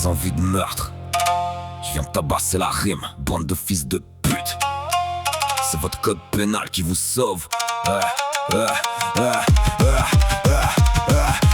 des envies de meurtre. Je viens de tabasser la rime, bande de fils de pute. C'est votre code pénal qui vous sauve.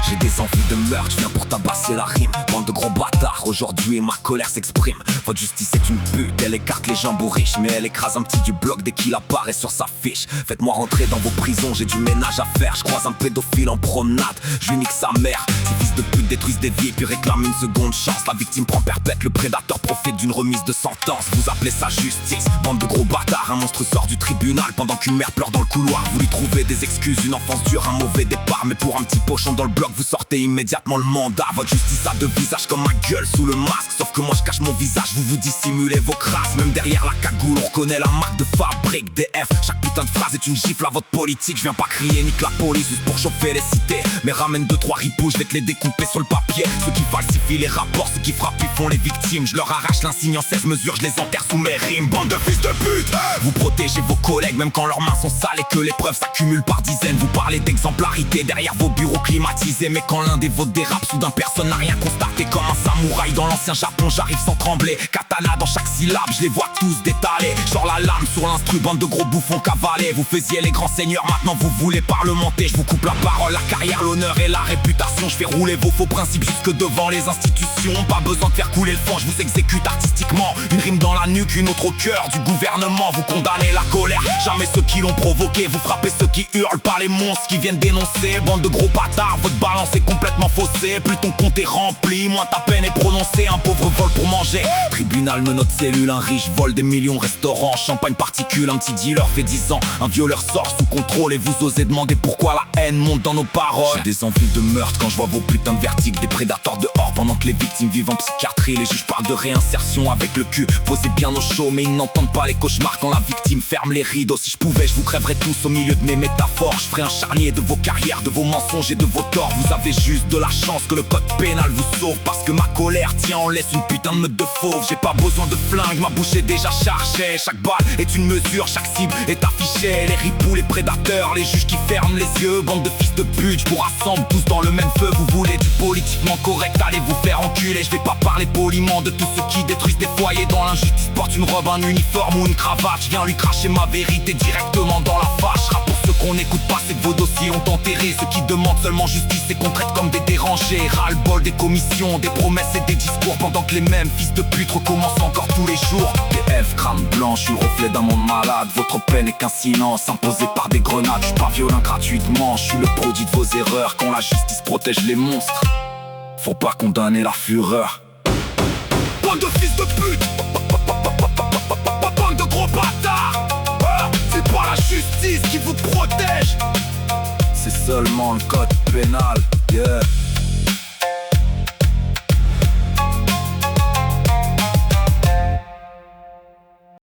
J'ai des envies de meurtre, je viens pour tabasser la rime. Bande de gros bâtards, aujourd'hui ma colère s'exprime. Votre justice est une pute, elle écarte les jambes aux riches, mais elle écrase un petit du bloc dès qu'il apparaît sur sa fiche. Faites-moi rentrer dans vos prisons, j'ai du ménage à faire. Je croise un pédophile en promenade, je lui nique sa mère. Ces fils de pute détruisent des vies puis réclament une seconde chance. La victime prend perpète, le prédateur profite d'une remise de sentence. Vous appelez ça justice, bande de gros bâtards. Un monstre sort du tribunal pendant qu'une mère pleure dans le couloir. Vous lui trouvez des excuses, une enfance dure, un mauvais départ. Mais pour un petit pochon dans le bloc, vous sortez immédiatement le mandat. Votre justice a deux visages comme ma gueule sous le masque. Sauf que moi je cache mon visage, vous dissimulez vos crasses. Même derrière la cagoule, on reconnaît la marque de fabrique DF. Chaque putain de phrase est une gifle à votre politique. Je viens pas crier nique la police juste pour chauffer les cités. Mais ramène 2-3 ripoux, je vais te les découper sur le papier. Ceux qui falsifient les rapports, ceux qui frappent, ils font les victimes. Je leur arrache l'insigne en 16 mesures, je les enterre sous mes rimes. Bande de fils de pute. Vous protégez vos collègues même quand leurs mains sont sales et que les preuves s'accumulent par dizaines. Vous parlez d'exemplarité derrière vos bureaux climatisés. Mais quand l'un des vôtres dérape, soudain personne n'a rien constaté. Comme un samouraï dans l'ancien Japon, j'arrive sans trembler. Katana dans chaque syllabe, je les vois tous détalés. Genre la lame sur l'instru, bande de gros bouffons cavalés. Vous faisiez les grands seigneurs, maintenant vous voulez parlementer. Je vous coupe la parole, la carrière, l'honneur et la réputation. Je fais rouler vos faux principes jusque devant les institutions. Pas besoin de faire couler le fond, je vous exécute artistiquement. Une rime dans la nuque, une autre au cœur du gouvernement. Vous condamnez la colère, jamais ceux qui l'ont provoqué. Vous frappez ceux qui hurlent, par les monstres qui viennent dénoncer. Bande de gros bâtards, votre balance est complètement faussée. Plus ton compte est rempli, moins ta peine est prononcée. Un pauvre vole pour manger. Tribunal menotte cellule, un riche vole des millions. Restaurant, champagne particule, un petit dealer fait 10 ans. Un violeur sort sous contrôle et vous osez demander pourquoi la haine monte dans nos paroles. J'ai des envies de meurtre quand je vois vos putains de vertiges. Des prédateurs dehors pendant que les victimes vivent en psychiatrie. Les juges parlent de réinsertion avec le cul posé bien au chaud, mais ils n'entendent pas les cauchemars quand la victime ferme les rideaux. Si je pouvais, je vous crèverais tous au milieu de mes métaphores. Je ferais un charnier de vos carrières, de vos mensonges et de vos torts. Vous avez juste de la chance que le code pénal vous sauve. Parce que ma colère tient en laisse une putain de meute de fauve. J'ai pas besoin de flingue, ma bouche est déjà chargée. Chaque balle est une mesure, chaque cible est affichée. Les ripoux, les prédateurs, les juges qui ferment les yeux. Bande de fils de pute, je vous rassemble tous dans le même feu. Vous voulez du politiquement correct, allez vous faire enculer. Je vais pas parler poliment de tous ceux qui détruisent des foyers. Dans l'injustice porte une robe, un uniforme ou une cravate. Je viens lui cracher ma vérité directement dans la face. Rap pour ceux qu'on n'écoute pas, c'est que vos dossiers ont enterré. Ceux qui demandent seulement justice et qu'on traite comme des dérangés. Ras-le-bol des commissions, des promesses et des discours. Pendant que les mêmes fils de pute recommencent encore tous les jours. TF, crâne blanc, je suis le reflet d'un monde malade. Votre peine est qu'un silence imposé par des grenades. Je suis pas violent gratuitement, je suis le produit de vos erreurs. Quand la justice protège les monstres, faut pas condamner la fureur. Bande de fils de pute, bande de gros bâtards. C'est pas la justice qui vous protège, c'est seulement le code pénal. Yeah.